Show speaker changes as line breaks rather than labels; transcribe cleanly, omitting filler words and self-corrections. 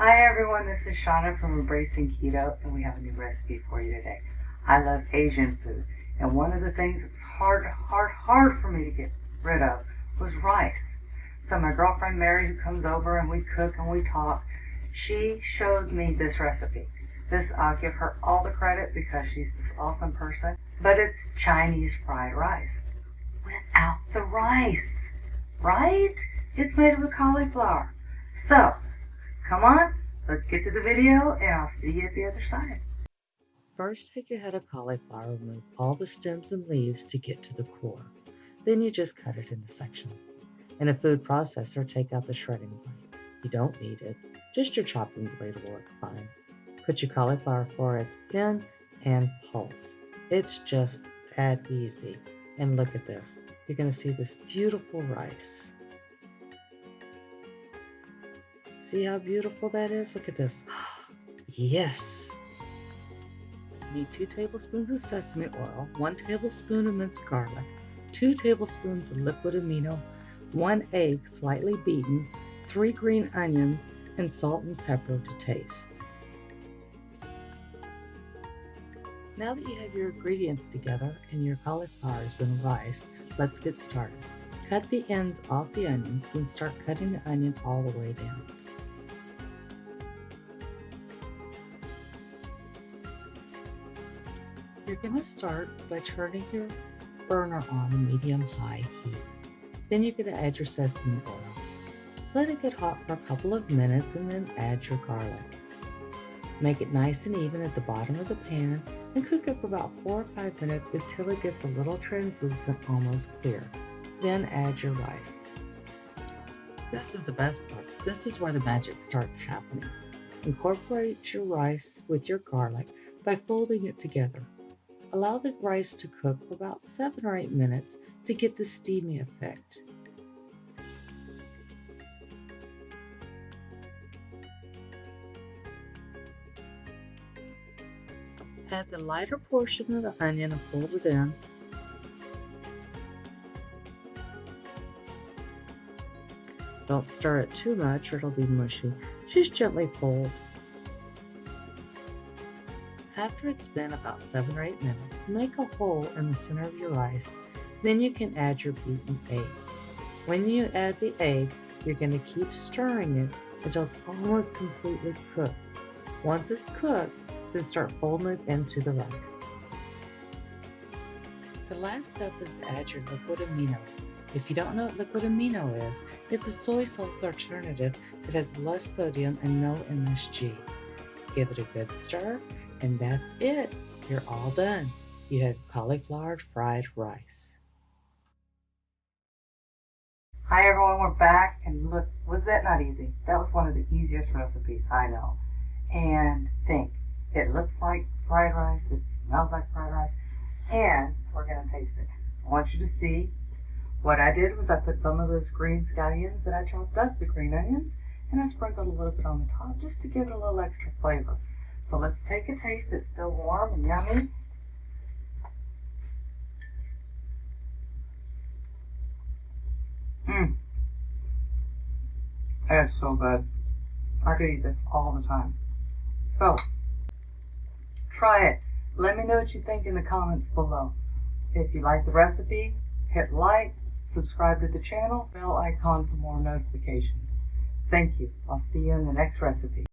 Hi everyone, this is Shauna from Embracing Keto, and we have a new recipe for you today. I love Asian food, and one of the things that was hard for me to get rid of was rice. So my girlfriend Mary, who comes over and we cook and we talk, she showed me this recipe. I'll give her all the credit because she's this awesome person, but it's Chinese fried rice without the rice, right? It's made with cauliflower. So, come on, let's get to the video and I'll see you at the other side.
First, take your head of cauliflower, remove all the stems and leaves to get to the core. Then you just cut it into sections. In a food processor, take out the shredding blade. You don't need it, just your chopping blade will work fine. Put your cauliflower florets in and pulse. It's just that easy. And look at this. You're going to see this beautiful rice. See how beautiful that is? Look at this. Yes. You need 2 tablespoons of sesame oil, 1 tablespoon of minced garlic, 2 tablespoons of liquid amino, 1 egg slightly beaten, 3 green onions, and salt and pepper to taste. Now that you have your ingredients together and your cauliflower has been riced, let's get started. Cut the ends off the onions, then start cutting the onion all the way down. You're going to start by turning your burner on a medium-high heat. Then you're going to add your sesame oil. Let it get hot for a couple of minutes and then add your garlic. Make it nice and even at the bottom of the pan and cook it for about 4 or 5 minutes until it gets a little translucent, almost clear. Then add your rice. This is the best part. This is where the magic starts happening. Incorporate your rice with your garlic by folding it together. Allow the rice to cook for about 7 or 8 minutes to get the steamy effect. Add the lighter portion of the onion and fold it in. Don't stir it too much or it'll be mushy. Just gently fold. After it's been about 7 or 8 minutes, make a hole in the center of your rice. Then you can add your beaten egg. When you add the egg, you're going to keep stirring it until it's almost completely cooked. Once it's cooked, then start folding it into the rice. The last step is to add your liquid amino. If you don't know what liquid amino is, it's a soy sauce alternative that has less sodium and no MSG. Give it a good stir, and that's it. You're all done. You have cauliflower fried rice.
Hi everyone, we're back, and look, was that not easy? That was one of the easiest recipes, I know. And think, it looks like fried rice, it smells like fried rice, and we're going to taste it. I want you to see what I did was I put some of those green scallions that I chopped up, the green onions, and I sprinkled a little bit on the top just to give it a little extra flavor. So let's take a taste. It's still warm and yummy. That is so good. I could eat this all the time. So, try it. Let me know what you think in the comments below. If you like the recipe, hit like, subscribe to the channel, bell icon for more notifications. Thank you. I'll see you in the next recipe.